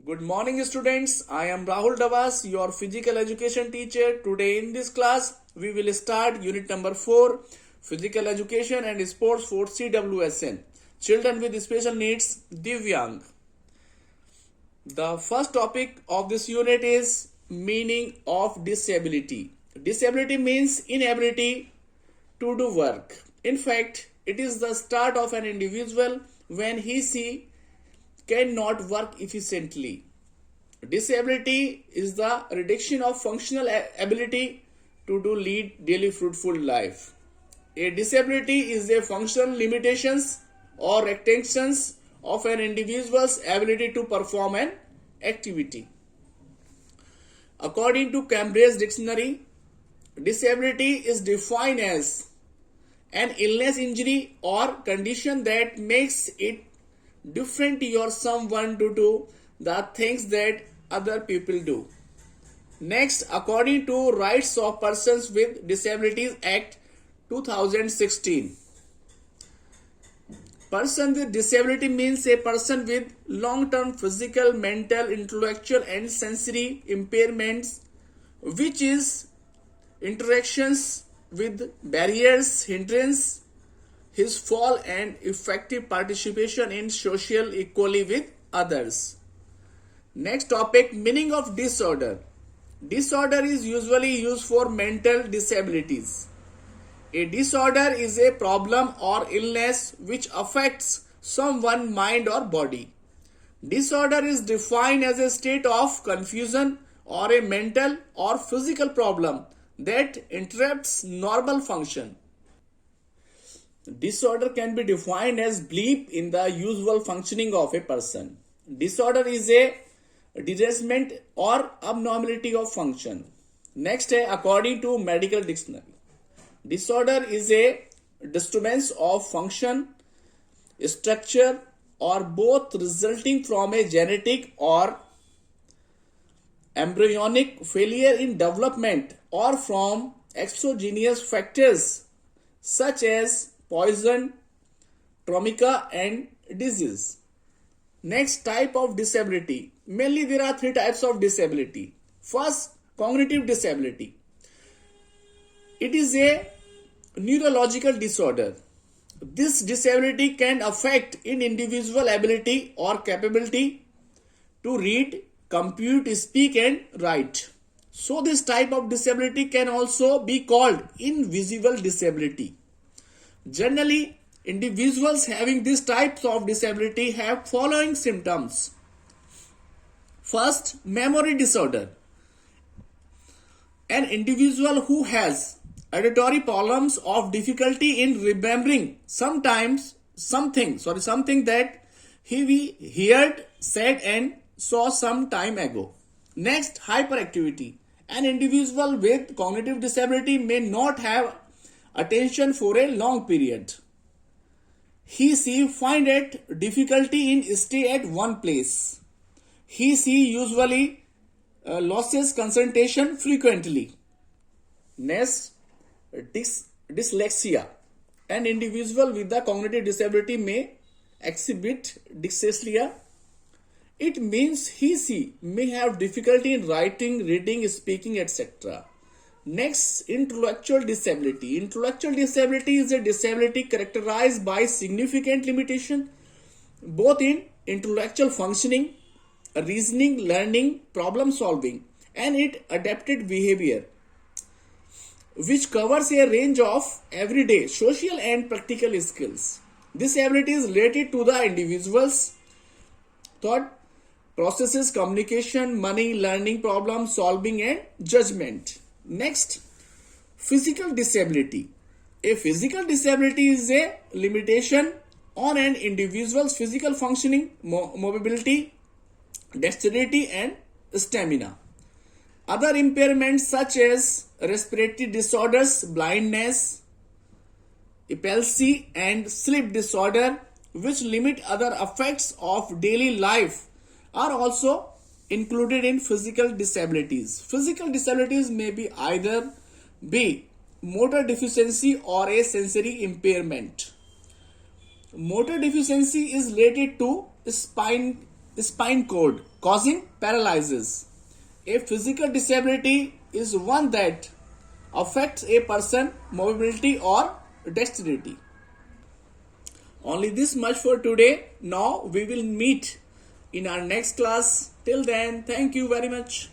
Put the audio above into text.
Good morning, students. I am Rahul Davas, your physical education teacher. Today in this class, we will start unit number 4, Physical Education and Sports for CWSN, Children with Special Needs, Divyang. The first topic of this unit is meaning of disability. Disability means inability to do work. In fact, it is the start of an individual when he cannot work efficiently. Disability is the reduction of functional ability to lead daily fruitful life. A disability is a functional limitations or restrictions of an individual's ability to perform an activity. According to Cambridge Dictionary, disability is defined as an illness, injury, or condition that makes it different or someone to do the things that other people do. Next, according to Rights of Persons with Disabilities Act 2016, person with disability means a person with long-term physical, mental, intellectual and sensory impairments which is interactions with barriers, hindrance, his fall and effective participation in social equality with others. Next topic, meaning of disorder. Disorder is usually used for mental disabilities. A disorder is a problem or illness which affects someone's mind or body. Disorder is defined as a state of confusion or a mental or physical problem that interrupts normal function. Disorder can be defined as blip in the usual functioning of a person. Disorder is a derangement or abnormality of function. Next, according to medical dictionary, disorder is a disturbance of function, structure, or both resulting from a genetic or embryonic failure in development or from exogenous factors such as poison, trauma, and disease. Next type of disability. Mainly there are three types of disability. First, cognitive disability. It is a neurological disorder. This disability can affect an individual ability or capability to read, compute, speak and write. So this type of disability can also be called invisible disability. Generally, individuals having these types of disability have following symptoms. First, memory disorder. An individual who has auditory problems of difficulty in remembering something that he heard, said and saw some time ago. Next, hyperactivity. An individual with cognitive disability may not have attention for a long period. She find it difficulty in stay at one place. She usually loses concentration frequently. Next, dyslexia. An individual with the cognitive disability may exhibit dyslexia. It means she may have difficulty in writing, reading, speaking, etc. Next, intellectual disability. Intellectual disability is a disability characterized by significant limitation both in intellectual functioning, reasoning, learning, problem solving, and its adapted behavior, which covers a range of everyday social and practical skills. This ability is related to the individual's thought processes, communication, money, learning, problem solving, and judgment. Next, physical disability. A physical disability is a limitation on an individual's physical functioning, mobility, dexterity, and stamina. Other impairments such as respiratory disorders, blindness, epilepsy, and sleep disorder, which limit other effects of daily life, are also included in physical disabilities. Physical disabilities may be either be motor deficiency or a sensory impairment. Motor deficiency is related to spine cord causing paralysis. A physical disability is one that affects a person mobility or dexterity. Only this much for today. Now we will meet in our next class. Till then, thank you very much.